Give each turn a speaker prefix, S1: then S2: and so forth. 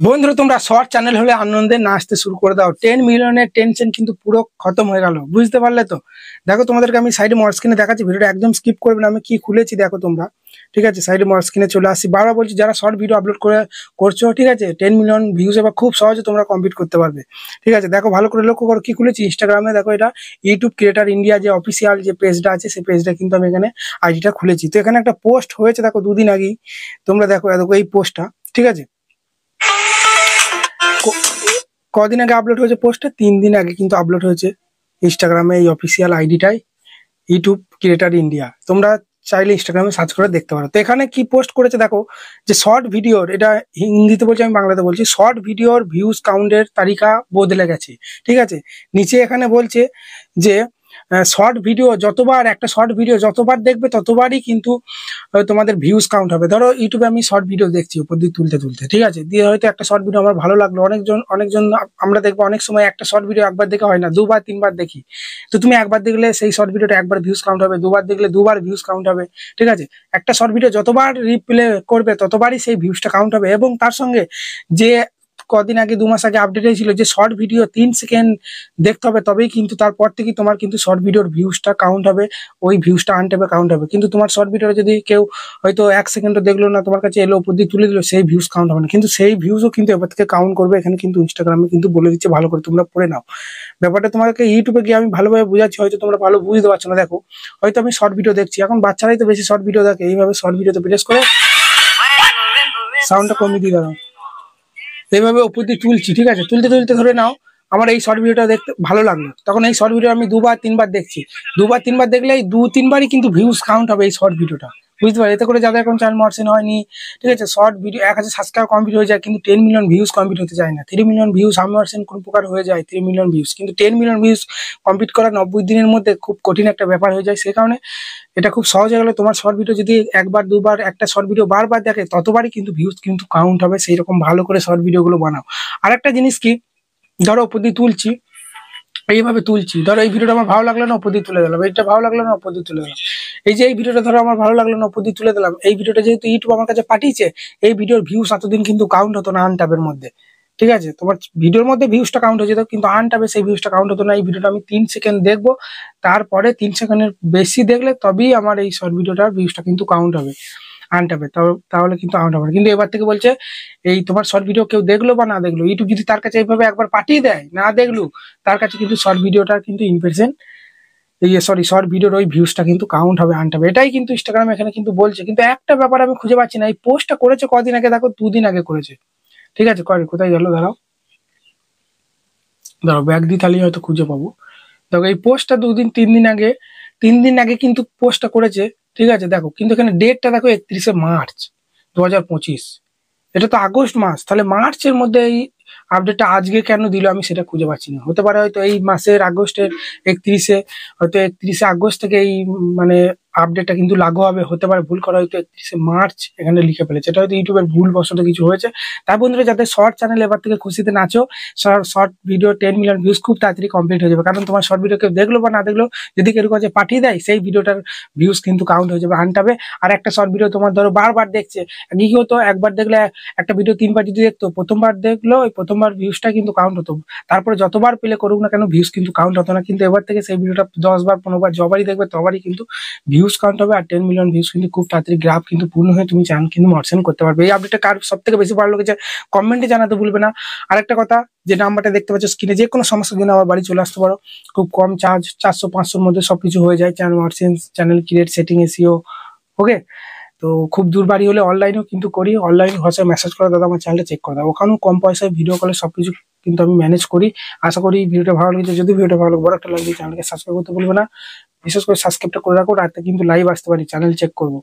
S1: বন্ধুরা তোমরা short channel হলে আনন্দে নাচতে শুরু করে দাও। 10 মিলিয়নের টেনশন কিন্তু পুরো খতম হয়ে গেল, বুঝতে পারলে তো? দেখো তোমাদেরকে আমি সাইডে মর স্ক্রিনে দেখাচ্ছি, ভিডিওটা একদম স্কিপ করবে না। আমি কি খুলেছি দেখো তোমরা, ঠিক আছে? সাইডে মর স্ক্রিনে চলে আসছি। বারবার বলছি যারা শর্ট ভিডিও আপলোড করছো, ঠিক আছে, 10 মিলিয়ন ভিউজ এবার খুব সহজে তোমরা কমপ্লিট করতে পারবে, ঠিক আছে? দেখো ভালো করে লক্ষ্য করো কি খুলেছি। ইনস্টাগ্রামে দেখো, এটা ইউটিউব ক্রিয়েটার ইন্ডিয়া যে অফিসিয়াল যে পেজটা আছে, সেই পেজটা কিন্তু আমি এখানে আইডিটা খুলেছি। তো এখানে একটা পোস্ট হয়েছে দেখো দুদিন আগেই, তোমরা দেখো দেখো এই পোস্টটা, ঠিক আছে? কদিন আগে আপলোড হয়েছে পোস্টটা? 3 দিন আগে কিন্তু আপলোড হয়েছে ইনস্টাগ্রামে এই অফিসিয়াল আইডিটাই, ইউটিউব ক্রিয়েটার ইন্ডিয়া। তোমরা চাইলে ইনস্টাগ্রামে সার্চ করে দেখতে পারো। তো এখানে কি পোস্ট করেছে দেখো, যে শর্ট ভিডিওর, এটা হিন্দিতে বলছি, আমি বাংলাতে বলছি, শর্ট ভিডিওর ভিউজ কাউন্টের তালিকা বদলে গেছে, ঠিক আছে? নিচে এখানে বলছে যে শর্ট ভিডিও যতবার, একটা শর্ট ভিডিও যতবার দেখবে ততবারই কিন্তু তোমাদের ভিউজ কাউন্ট হবে। ধরো ইউটিউবে আমি শর্ট ভিডিও দেখছি উপর দিয়ে তুলতে তুলতে, ঠিক আছে, দিয়ে হয়তো একটা শর্ট ভিডিও আমার ভালো লাগলো। অনেকজন আমরা দেখবো অনেক সময় একটা শর্ট ভিডিও একবার দেখে হয় না, দুবার তিনবার দেখি। তো তুমি একবার দেখলে সেই শর্ট ভিডিওটা একবার ভিউজ কাউন্ট হবে, দুবার দেখলে দুবার ভিউজ কাউন্ট হবে, ঠিক আছে? একটা শর্ট ভিডিও যতবার রিপ্লে করবে ততবারই সেই ভিউজটা কাউন্ট হবে। এবং তার সঙ্গে যে কদিন আগে 2 মাস আগে আপডেট হয়েছিল যে শর্ট ভিডিও 3 সেকেন্ড দেখতে হবে, তবেই কিন্তু তারপর থেকে তোমার কিন্তু শর্ট ভিডিওর ভিউজটা কাউন্ট হবে, ওই ভিউজটা আনটেপে কাউন্ট হবে। কিন্তু তোমার শর্ট ভিডিওটা যদি কেউ হয়তো 1 সেকেন্ডও দেখলো না, তোমার কাছে এলো, উপর দিয়ে তুলে দিল, সেই ভিউজ কাউন্ট হবে না। কিন্তু সেই ভিউজও কিন্তু এবার থেকে কাউন্ট করবে। এখানে কিন্তু ইনস্টাগ্রামে কিন্তু বলে দিচ্ছে, ভালো করে তোমরা পড়ে নাও ব্যাপারটা। তোমাকে ইউটিউবে গিয়ে আমি ভালোভাবে বুঝাচ্ছি, হয়তো তোমরা ভালো বুঝতে পারছো না। দেখো হয়তো আমি শর্ট ভিডিও দেখছি, এখন বাচ্চারাই তো বেশি শর্ট ভিডিও দেখে, এইভাবে শর্ট ভিডিওতে প্রেস করে সাউন্ডটা কমিয়ে দিয়ে দাও, এইভাবে উপর দিয়ে তুলছি, ঠিক আছে? তুলতে তুলতে ধরে নাও আমার এই শর্ট ভিডিওটা দেখতে ভালো লাগলো, তখন এই শর্ট ভিডিও আমি দুবার তিনবার দেখছি। দুবার তিনবার দেখলে এই 2-3বারই কিন্তু ভিউজ কাউন্ট হবে এই শর্ট ভিডিওটা, বুঝতে পারি? এতে করে যাদের এখন চ্যানেল মর্সেন হয়নি, ঠিক আছে, শর্ট ভিডিও 1000 সাবস্ক্রাইব কমপ্লিট হয়ে যায়, কিন্তু 10 মিলিয়ন ভিউজ কমপ্লিট হতে চায় না। 3 মিলিয়ন ভিউজ আমি মর্সেন কোন প্রকার হয়ে যায় 3 মিলিয়ন ভিউজ, কিন্তু 10 মিলিয়ন ভিউজ কমপ্লিট করা 90 দিনের মধ্যে খুব কঠিন একটা ব্যাপার হয়ে যায়। সেই কারণে এটা খুব সহজ হয়ে গেল। তোমার শর্ট ভিডিও যদি একবার দুবার একটা শর্ট ভিডিও বারবার দেখে, ততবারই কিন্তু ভিউজ কিন্তু কাউন্ট হবে। সেই রকম ভালো করে শর্ট ভিডিও গুলো বানাও। আর একটা জিনিস কি, ধরো উপর দিয়ে তুলছি, এইভাবে তুলছি, ধরো এই ভিডিওটা আমার ভালো লাগলো না, উপর দিয়ে তুলে দিলাম, এইটা ভালো লাগলো না, উপর দিয়ে তুলে দিলাম। এই যে এই ভিডিওটা ধরো আমার ভালো লাগলো না, উপর দিয়ে তুলে দিলাম, এই ভিডিওটা যেহেতু ইউটিউব আমার কাছে পাঠিয়েছে, এই ভিডিওর ভিউজ এতদিন কিন্তু কাউন্ট হতো না আনটাবের মধ্যে, ঠিক আছে? তোমার ভিডিওর মধ্যে ভিউজটা কাউন্ট হয়ে যেত, কিন্তু আনটাবে সেই ভিউজটা কাউন্ট হতো না। এই ভিডিওটা আমি 3 সেকেন্ড দেখবো, তারপরে 3 সেকেন্ডের বেশি দেখলে তবেই আমার এই শর্ট ভিডিওটার ভিউজটা কিন্তু কাউন্ট হবে আনটাবে, তাহলে কিন্তু আউট হবে না। কিন্তু এবার থেকে বলছে এই তোমার শর্ট ভিডিও কেউ দেখলো বা না দেখলো, ইউটিউব যদি তার কাছে এইভাবে একবার পাঠিয়ে দেয়, না দেখলো, তার কাছে কিন্তু শর্ট ভিডিওটার কিন্তু ইমপ্রেশন, এই সরি, শর্ট ভিডিওর ওই ভিউজটা কিন্তু কাউন্ট হবে আনটাবে। এটাই কিন্তু ইনস্টাগ্রাম এখানে কিন্তু বলছে। কিন্তু একটা ব্যাপার আমি খুঁজে পাচ্ছি না, এই পোস্টটা করেছে কদিন আগে, দেখো 2 দিন আগে করেছে, ঠিক আছে? কোথায় গেল, দাঁড়াও দাঁড়াও, ব্যাগ দিয়ে তাহলেই হয়তো খুঁজে পাবো। দেখো এই পোস্টটা 2-3 দিন আগে, 3 দিন আগে কিন্তু পোস্টটা করেছে, ঠিক আছে? দেখো কিন্তু এখানে ডেটটা দেখো 31শে মার্চ 2025, এটা তো আগস্ট মাস, তাহলে মার্চের মধ্যে এই আপডেটটা আজকে কেন দিল আমি সেটা খুঁজে পাচ্ছি না। হতে পারে হয়তো এই মাসের আগস্টের 31শে, হয়তো 31শে আগস্ট থেকে এই মানে আপডেটটা কিন্তু লাগু হবে, হতে পারে ভুল করা, হয়তো 31শে মার্চ এখানে লিখে ফেলেছে। এটা হয়তো ইউটিউবের ভুল বশত কিছু হয়েছে। তাই বন্ধুরা, যাদের শর্ট চ্যানেল এবার থেকে খুশিতে নাচো, শর্ট ভিডিও 10 মিলিয়ন ভিউজ খুব তাড়াতাড়ি কমপ্লিট হয়ে যাবে। কারণ তোমার শর্ট ভিডিও কেউ দেখলো বা না দেখলো, যদি কেউ কাছে পাঠিয়ে দেয়, সেই ভিডিওটার ভিউজ কিন্তু কাউন্ট হয়ে যাবে আনটাবে। আর একটা শর্ট ভিডিও তোমার ধরো বারবার দেখছে, কি হতো, একবার দেখলে একটা ভিডিও 3বার যদি দেখতো, প্রথমবার দেখলো ওই প্রথমবার ভিউজটা কিন্তু কাউন্ট হতো, তারপরে যতবার প্লে করুক না কেন ভিউজ কিন্তু কাউন্ট হতো না। কিন্তু এবার থেকে সেই ভিডিওটা 10বার 15বার যবারই দেখবে তবারই কিন্তু ভিউজ কাউন্ট হবে। আর 10 মিলিয়ন ভিউজ কিন্তু খুব তাড়াতাড়ি গ্রাফ কিন্তু পূর্ণ হয়ে তুমি চ্যানেল কিন্তু মর্সেন করতে পারবে। এই আপডেটটা কার সব থেকে বেশি ভালো লেগেছে কমেন্টে জানাতে ভুলবে না। আরেকটা কথা, যে নাম্বারটা দেখতে পাচ্ছ স্ক্রিনে, যে কোনো সমস্যার জন্য আমার বাড়ি চলে আসতে পারো। খুব কম চার্জ, 400-500-র মধ্যে সবকিছু হয়ে যায়, চ্যানেল মর্সেন, channel create, setting, SEO, okay? তো খুব দূর বাড়ি হলে অনলাইনেও কিন্তু করি, অনলাইন ভাষায় মেসেজ করে দাদা আমার চ্যানেলটা চেক করে দাও, ওখানেও কম পয়সায় ভিডিও কলে সবকিছু কিন্তু আমি ম্যানেজ করি। আশা করি ভিডিওটা ভালো লেগেছে। যদি ভিডিওটা ভালো লাগে, বড় একটা লাগলে চ্যানেলকে সাবস্ক্রাইব করতে ভুলবে না, বিশেষ করে সাবস্ক্রাইবটা করে রাখো, রাতে কিন্তু লাইভ আসতে পারি, চ্যানেল চেক করবো।